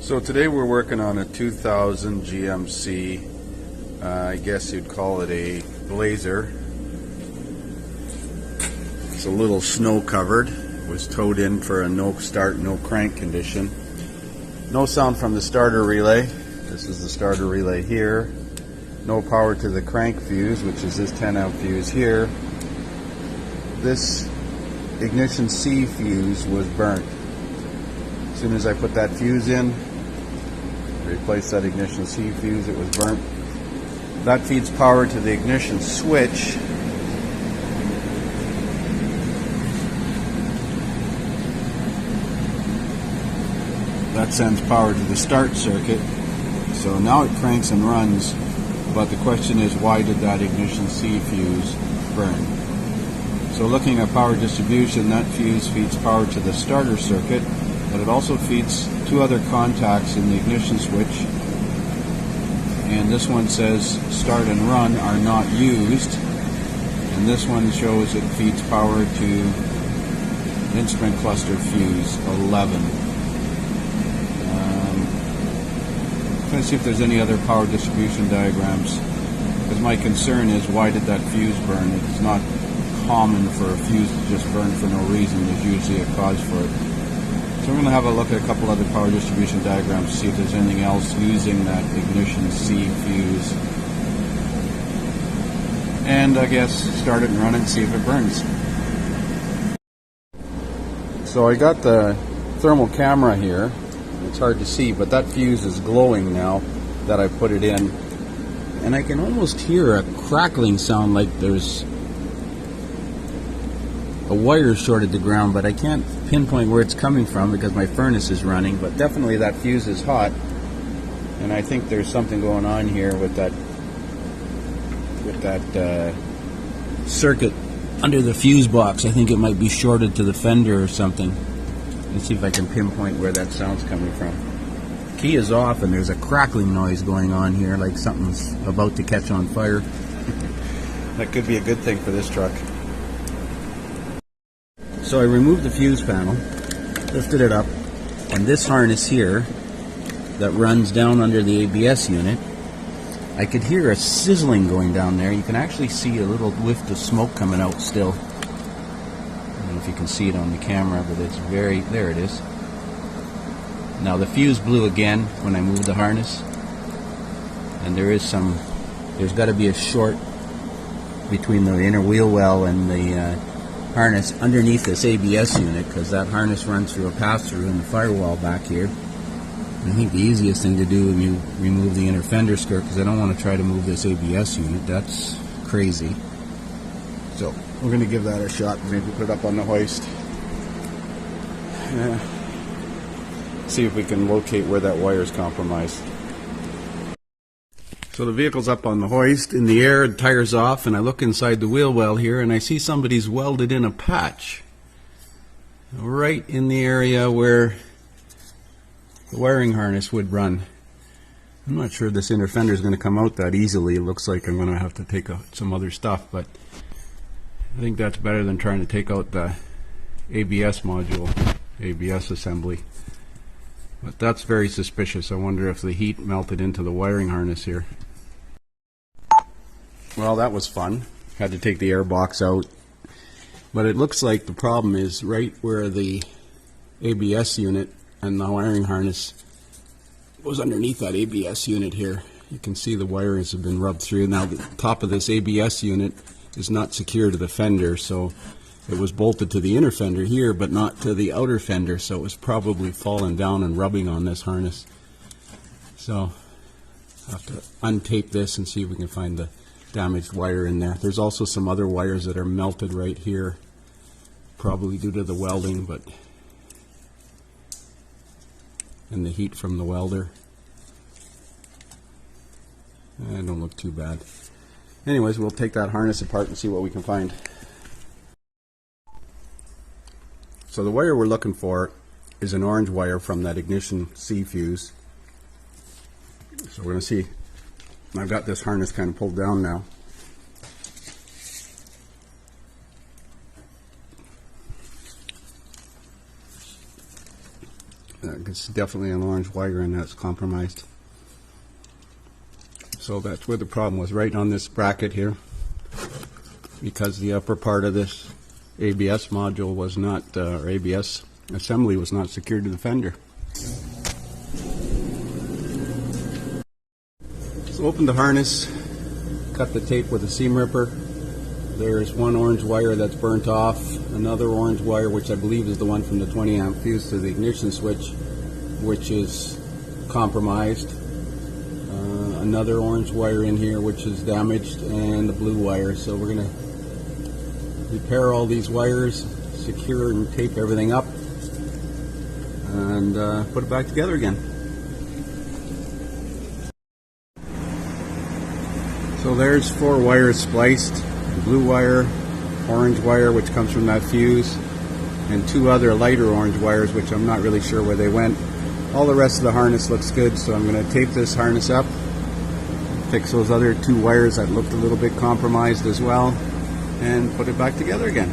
So today we're working on a 2000 GMC, I guess you'd call it a Blazer. It's a little snow covered, was towed in for a no start, no crank condition. No sound from the starter relay. This is the starter relay here. No power to the crank fuse, which is this 10 amp fuse here. This IgnC fuse was burnt. As soon as I put that fuse in, replace that IgnC fuse, it was burnt. That feeds power to the ignition switch. That sends power to the start circuit. So now it cranks and runs, but the question is, why did that IgnC fuse burn? So looking at power distribution, that fuse feeds power to the starter circuit, but it also feeds two other contacts in the ignition switch, and this one says start and run are not used, and this one shows it feeds power to instrument cluster fuse 11. Trying to see if there's any other power distribution diagrams, because my concern is, why did that fuse burn? It's not common for a fuse to just burn for no reason. There's usually a cause for it. So we're going to have a look at a couple other power distribution diagrams to see if there's anything else using that IgnC fuse. And I guess start it and run it and see if it burns. So I got the thermal camera here. It's hard to see, but that fuse is glowing now that I put it in. And I can almost hear a crackling sound, like there's a wire shorted the ground, but I can't pinpoint where it's coming from because my furnace is running. But definitely that fuse is hot, and I think there's something going on here with that circuit under the fuse box. I think it might be shorted to the fender or something. Let's see if I can pinpoint where that sound's coming from. Key is off, and there's a crackling noise going on here, like something's about to catch on fire. That could be a good thing for this truck. So I removed the fuse panel, lifted it up, and this harness here that runs down under the ABS unit, I could hear a sizzling going down there. You can actually see a little whiff of smoke coming out still. I don't know if you can see it on the camera, but it's there it is. Now the fuse blew again when I moved the harness, and there's got to be a short between the inner wheel well and the harness underneath this ABS unit, because that harness runs through a pass-through in the firewall back here. And I think the easiest thing to do is you remove the inner fender skirt, because I don't want to try to move this ABS unit. That's crazy. So we're going to give that a shot. Maybe put it up on the hoist. See if we can locate where that wire is compromised. So the vehicle's up on the hoist, in the air, the tire's off, and I look inside the wheel well here, and I see somebody's welded in a patch right in the area where the wiring harness would run. I'm not sure this inner fender is going to come out that easily. It looks like I'm going to have to take out some other stuff, but I think that's better than trying to take out the ABS module, ABS assembly. But that's very suspicious. I wonder if the heat melted into the wiring harness here. Well, that was fun. Had to take the air box out. But it looks like the problem is right where the ABS unit and the wiring harness was underneath that ABS unit here. You can see the wires have been rubbed through. Now the top of this ABS unit is not secure to the fender, so it was bolted to the inner fender here, but not to the outer fender, so it was probably falling down and rubbing on this harness. So I'll have to untape this and see if we can find the damaged wire in there. There's also some other wires that are melted right here, probably due to the welding, but and the heat from the welder. They don't look too bad. Anyways, we'll take that harness apart and see what we can find. So the wire we're looking for is an orange wire from that IgnC fuse. So we're going to see. I've got this harness kind of pulled down now. It's definitely an orange wire and that's compromised. So that's where the problem was, right on this bracket here, because the upper part of this ABS module was not, or ABS assembly was not secured to the fender. So open the harness, cut the tape with a seam ripper. There's one orange wire that's burnt off, another orange wire which I believe is the one from the 20 amp fuse to the ignition switch, which is compromised. Another orange wire in here which is damaged, and the blue wire. So we're going to repair all these wires, secure and tape everything up, and put it back together again. So there's 4 wires spliced, the blue wire, orange wire which comes from that fuse, and 2 other lighter orange wires which I'm not really sure where they went. All the rest of the harness looks good, so I'm going to tape this harness up, fix those other 2 wires that looked a little bit compromised as well, and put it back together again.